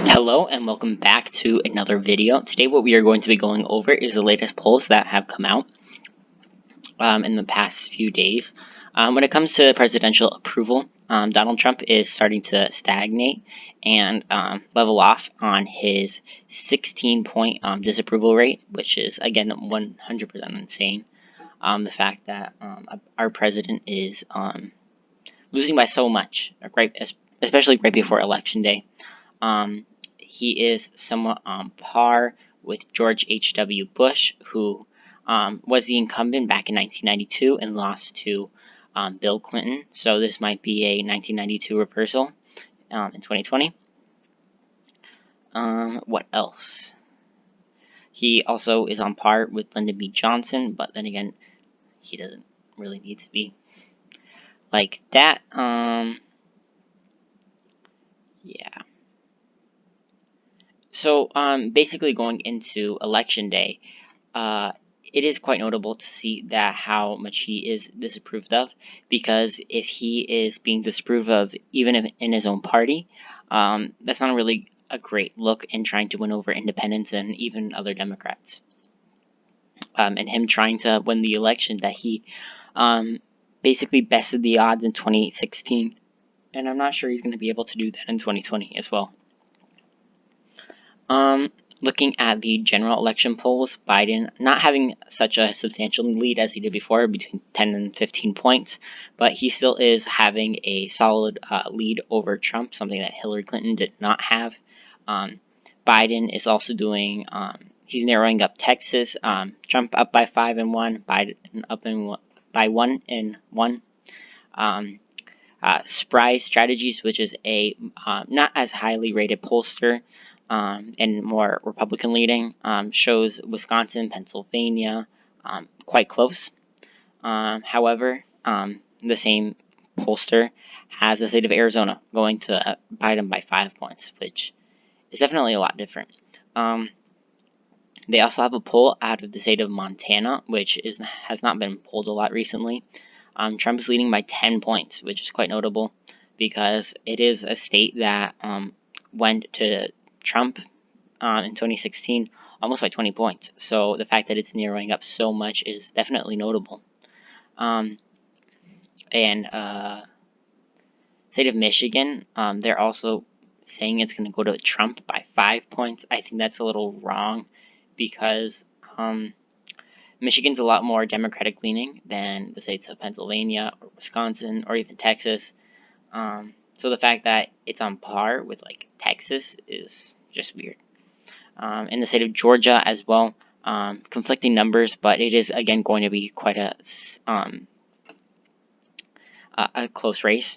Hello and welcome back to another video. Today what we are going to be going over is the latest polls that have come out in the past few days. When it comes to presidential approval, Donald Trump is starting to stagnate and level off on his 16-point disapproval rate, which is, again, 100% insane. The fact that our president is losing by so much, right, especially right before Election Day. He is somewhat on par with George H.W. Bush, who was the incumbent back in 1992 and lost to Bill Clinton. So this might be a 1992 reversal in 2020. What else? He also is on par with Lyndon B. Johnson, but then again, he doesn't really need to be like that. Yeah. So, basically going into Election Day, it is quite notable to see that how much he is disapproved of, because if he is being disapproved of even if in his own party, that's not really a great look in trying to win over independents and even other Democrats. And him trying to win the election that he basically bested the odds in 2016, and I'm not sure he's going to be able to do that in 2020 as well. Looking at the general election polls, Biden not having such a substantial lead as he did before, between 10 and 15 points, but he still is having a solid lead over Trump, something that Hillary Clinton did not have. Biden is also doing, he's narrowing up Texas, Trump up by 5 and 1, Biden up by 1 and 1. Spry's Strategies, which is a not as highly rated pollster, and more Republican leading, shows Wisconsin, Pennsylvania quite close. However, the same pollster has the state of Arizona going to Biden by 5 points, which is definitely a lot different. They also have a poll out of the state of Montana, which has not been polled a lot recently. Trump is leading by 10 points, which is quite notable because it is a state that went to Trump in 2016 almost by 20 points. So the fact that it's narrowing up so much is definitely notable. State of Michigan, they're also saying it's going to go to Trump by 5 points. I think that's a little wrong because Michigan's a lot more Democratic leaning than the states of Pennsylvania or Wisconsin or even Texas. So the fact that it's on par with like Texas is just weird. In the state of Georgia as well, conflicting numbers, but it is again going to be quite a close race.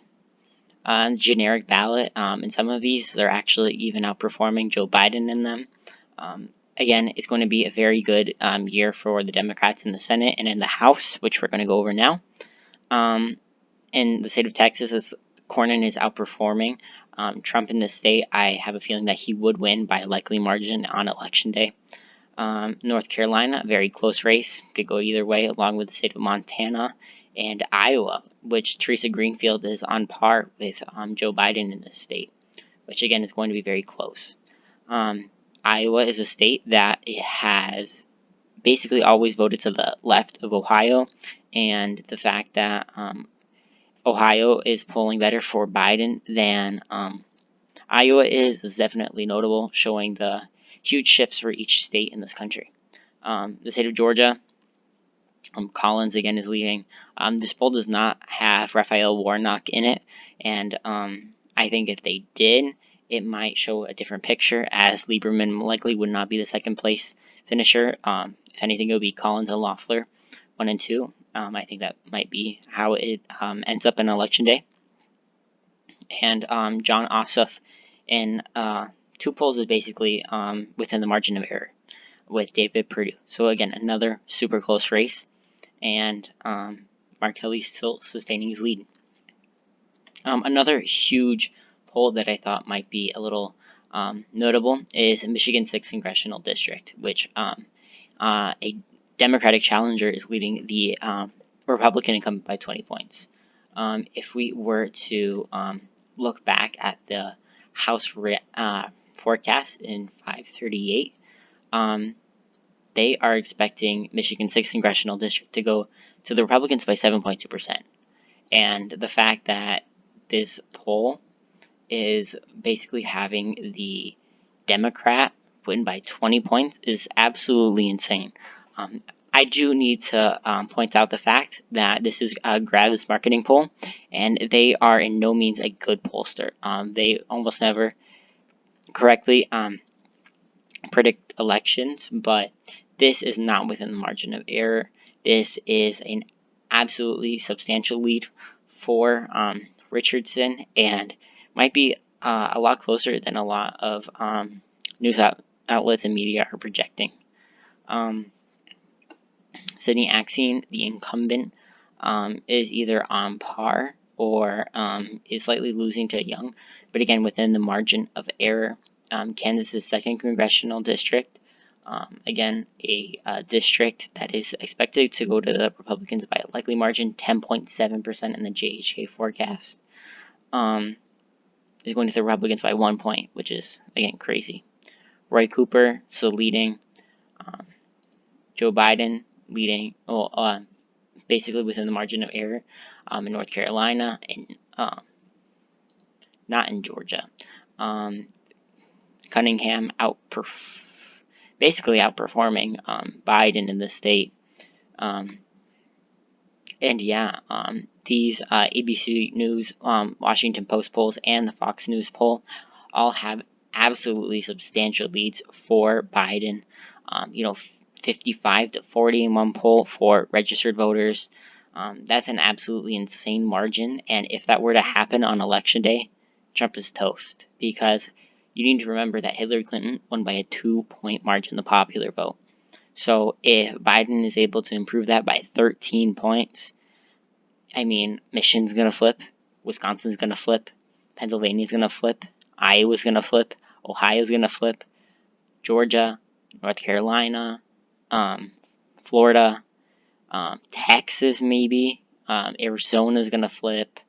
Generic ballot, in some of these, they're actually even outperforming Joe Biden in them. Again, it's going to be a very good year for the Democrats in the Senate and in the House, which we're going to go over now. In the state of Texas, Cornyn is outperforming Trump in this state. I have a feeling that he would win by a likely margin on Election Day. North Carolina, very close race, could go either way, along with the state of Montana and Iowa, which Teresa Greenfield is on par with Joe Biden in this state, which again is going to be very close. Iowa is a state that it has basically always voted to the left of Ohio, and the fact that Ohio is polling better for Biden than Iowa is definitely notable, showing the huge shifts for each state in this country. The state of Georgia, Collins again is leading. This poll does not have Raphael Warnock in it, and I think if they did, it might show a different picture, as Lieberman likely would not be the second place finisher. If anything, it would be Collins and Loeffler, 1 and 2. I think that might be how it ends up in Election Day. And John Ossoff in 2 polls is basically within the margin of error with David Perdue. So again, another super close race, and Mark Kelly's still sustaining his lead. Another huge poll that I thought might be a little notable is Michigan's 6th congressional district, which a Democratic challenger is leading the Republican incumbent by 20 points. If we were to look back at the House forecast in 538, they are expecting Michigan's 6th congressional district to go to the Republicans by 7.2%. And the fact that this poll is basically having the Democrat win by 20 points is absolutely insane. I do need to point out the fact that this is a Grav's marketing poll, and they are in no means a good pollster. They almost never correctly predict elections, but this is not within the margin of error. This is an absolutely substantial lead for Richardson, and might be a lot closer than a lot of news outlets and media are projecting. Sidney Axine, the incumbent, is either on par or is slightly losing to Young, but again within the margin of error. Kansas's 2nd congressional district, again a district that is expected to go to the Republicans by a likely margin, 10.7% in the JHK forecast, is going to the Republicans by 1 point, which is again crazy. Roy Cooper still leading. Joe Biden leading, basically within the margin of error in North Carolina and not in Georgia. Cunningham basically outperforming Biden in the state. And yeah, these ABC News, Washington Post polls, and the Fox News poll all have absolutely substantial leads for Biden. 55 to 40 in one poll for registered voters. That's an absolutely insane margin, and if that were to happen on election day, Trump is toast, because you need to remember that Hillary Clinton won by a 2-point margin in the popular vote. So if Biden is able to improve that by 13 points, I mean, Michigan's going to flip, Wisconsin's going to flip, Pennsylvania's going to flip, Iowa's going to flip, Ohio's going to flip, Georgia, North Carolina, Florida, Texas maybe, Arizona's going to flip.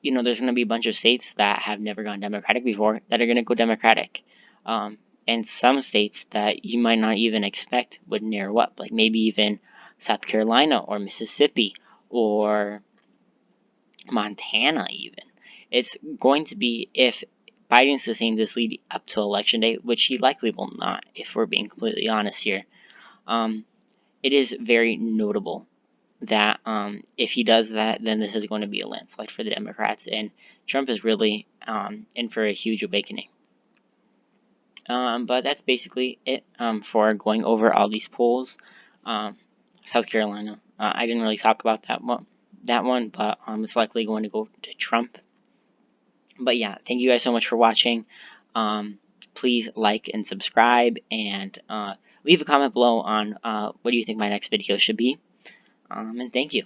There's going to be a bunch of states that have never gone Democratic before that are going to go Democratic. And some states that you might not even expect would narrow up, like maybe even South Carolina or Mississippi or Montana even. It's going to be, if Biden sustains this lead up to election day, which he likely will not, if we're being completely honest here, it is very notable that if he does that, then this is going to be a landslide for the Democrats, and Trump is really in for a huge awakening. But that's basically it for going over all these polls. South Carolina, I didn't really talk about that one, but it's likely going to go to Trump. But yeah, thank you guys so much for watching. Please like and subscribe, and leave a comment below on what do you think my next video should be. And thank you.